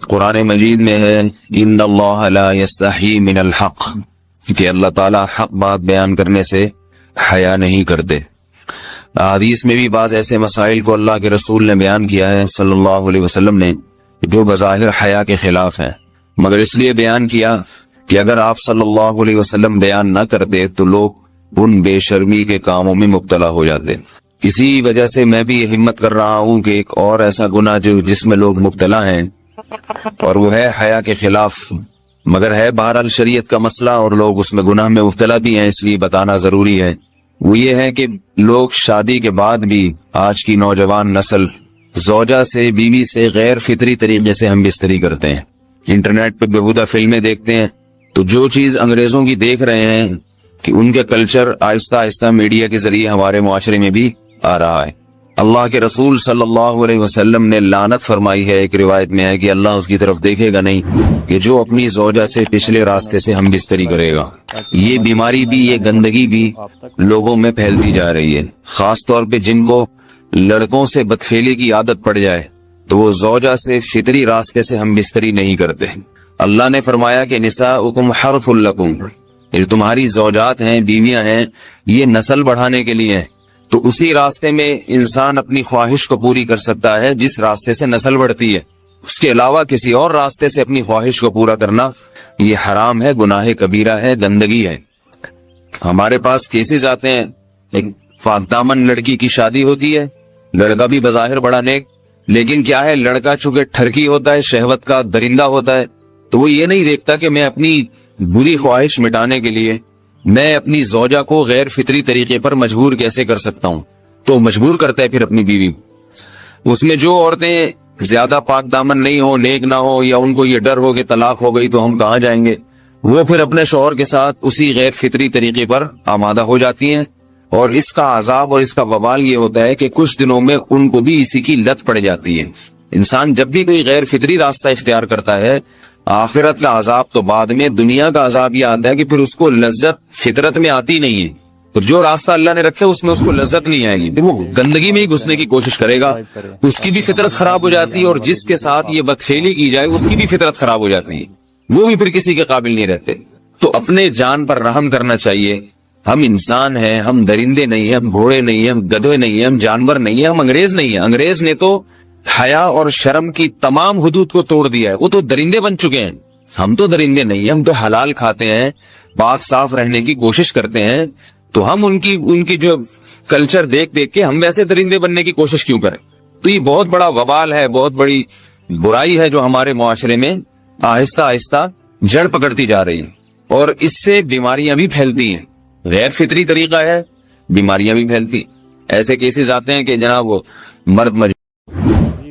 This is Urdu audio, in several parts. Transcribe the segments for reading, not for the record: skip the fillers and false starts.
قرآن مجید میں ہے ان اللہ لا یستحی من الحق، کہ اللہ تعالیٰ حق بات بیان کرنے سے حیا نہیں کرتے۔ حدیث میں بھی بعض ایسے مسائل کو اللہ کے رسول نے بیان کیا ہے صلی اللہ علیہ وسلم نے جو بظاہر حیا کے خلاف ہیں، مگر اس لیے بیان کیا کہ اگر آپ صلی اللہ علیہ وسلم بیان نہ کرتے تو لوگ ان بے شرمی کے کاموں میں مبتلا ہو جاتے۔ اسی وجہ سے میں بھی ہمت کر رہا ہوں کہ ایک اور ایسا گناہ جس میں لوگ مبتلا ہیں اور وہ ہے حیا کے خلاف، مگر ہے بہرحال شریعت کا مسئلہ اور لوگ اس میں گناہ میں مبتلا بھی ہیں، اس لیے بتانا ضروری ہے۔ وہ یہ ہے کہ لوگ شادی کے بعد بھی آج کی نوجوان نسل زوجہ سے، بیوی سے غیر فطری طریقے سے ہم بستری کرتے ہیں، انٹرنیٹ پہ بےہودہ فلمیں دیکھتے ہیں، تو جو چیز انگریزوں کی دیکھ رہے ہیں کہ ان کے کلچر آہستہ آہستہ میڈیا کے ذریعے ہمارے معاشرے میں بھی آ رہا ہے۔ اللہ کے رسول صلی اللہ علیہ وسلم نے لعنت فرمائی ہے، ایک روایت میں ہے کہ اللہ اس کی طرف دیکھے گا نہیں کہ جو اپنی زوجہ سے پچھلے راستے سے ہم بستری کرے گا۔ یہ بیماری بھی، یہ گندگی بھی لوگوں میں پھیلتی جا رہی ہے، خاص طور پہ جن کو لڑکوں سے بدفعلی کی عادت پڑ جائے تو وہ زوجہ سے فطری راستے سے ہم بستری نہیں کرتے۔ اللہ نے فرمایا کہ نساؤکم حرث لکم، یہ تمہاری زوجات ہیں، بیویاں ہیں، یہ نسل بڑھانے کے لیے ہیں، تو اسی راستے میں انسان اپنی خواہش کو پوری کر سکتا ہے جس راستے سے نسل بڑھتی ہے۔ اس کے علاوہ کسی اور راستے سے اپنی خواہش کو پورا کرنا یہ حرام ہے، گناہ کبیرہ ہے، گندگی ہے۔ ہمارے پاس کیسز آتے ہیں، ایک پاک دامن لڑکی کی شادی ہوتی ہے، لڑکا بھی بظاہر بڑا نیک، لیکن کیا ہے، لڑکا چونکہ ٹھرکی ہوتا ہے، شہوت کا درندہ ہوتا ہے، تو وہ یہ نہیں دیکھتا کہ میں اپنی بری خواہش مٹانے کے لیے میں اپنی زوجہ کو غیر فطری طریقے پر مجبور کیسے کر سکتا ہوں، تو مجبور کرتا ہے پھر اپنی بیوی۔ اس میں جو عورتیں زیادہ پاک دامن نہیں ہو، نیک نہ ہو، یا ان کو یہ ڈر ہو کہ طلاق ہو گئی تو ہم کہاں جائیں گے، وہ پھر اپنے شوہر کے ساتھ اسی غیر فطری طریقے پر آمادہ ہو جاتی ہیں، اور اس کا عذاب اور اس کا وبال یہ ہوتا ہے کہ کچھ دنوں میں ان کو بھی اسی کی لت پڑ جاتی ہے۔ انسان جب بھی کوئی غیر فطری راستہ اختیار کرتا ہے، آخرت کا عذاب تو بعد میں، دنیا کا عذاب یہ آتا ہے کہ پھر اس کو لذت فطرت میں آتی نہیں ہے، تو جو راستہ اللہ نے رکھے اس میں اس کو لذت نہیں آئے گی، وہ گندگی میں ہی گھسنے کی کوشش کرے گا، اس کی بھی فطرت خراب ہو جاتی ہے، اور جس کے ساتھ یہ بدفعلی کی جائے اس کی بھی فطرت خراب ہو جاتی ہے، وہ بھی پھر کسی کے قابل نہیں رہتے۔ تو اپنے جان پر رحم کرنا چاہیے۔ ہم انسان ہیں، ہم درندے نہیں ہیں، ہم گھوڑے نہیں ہیں، ہم گدھے نہیں ہیں، ہم جانور نہیں ہیں، ہم انگریز نہیں ہیں۔ انگریز نے تو حیا اور شرم کی تمام حدود کو توڑ دیا ہے، وہ تو درندے بن چکے ہیں۔ ہم تو درندے نہیں ہیں، ہم تو حلال کھاتے ہیں، پاک صاف رہنے کی کوشش کرتے ہیں، تو ہم ان کی جو کلچر دیکھ کے ہم ویسے درندے بننے کی کوشش کیوں کریں؟ تو یہ بہت بڑا وبال ہے، بہت بڑی برائی ہے جو ہمارے معاشرے میں آہستہ آہستہ جڑ پکڑتی جا رہی ہے، اور اس سے بیماریاں بھی پھیلتی ہیں۔ غیر فطری طریقہ ہے، بیماریاں بھی پھیلتی۔ ایسے کیسز آتے ہیں کہ جناب وہ مرد مزید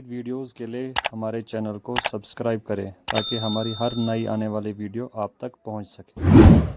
ویڈیوز کے لیے ہمارے چینل کو سبسکرائب کریں تاکہ ہماری ہر نئی آنے والی ویڈیو آپ تک پہنچ سکے۔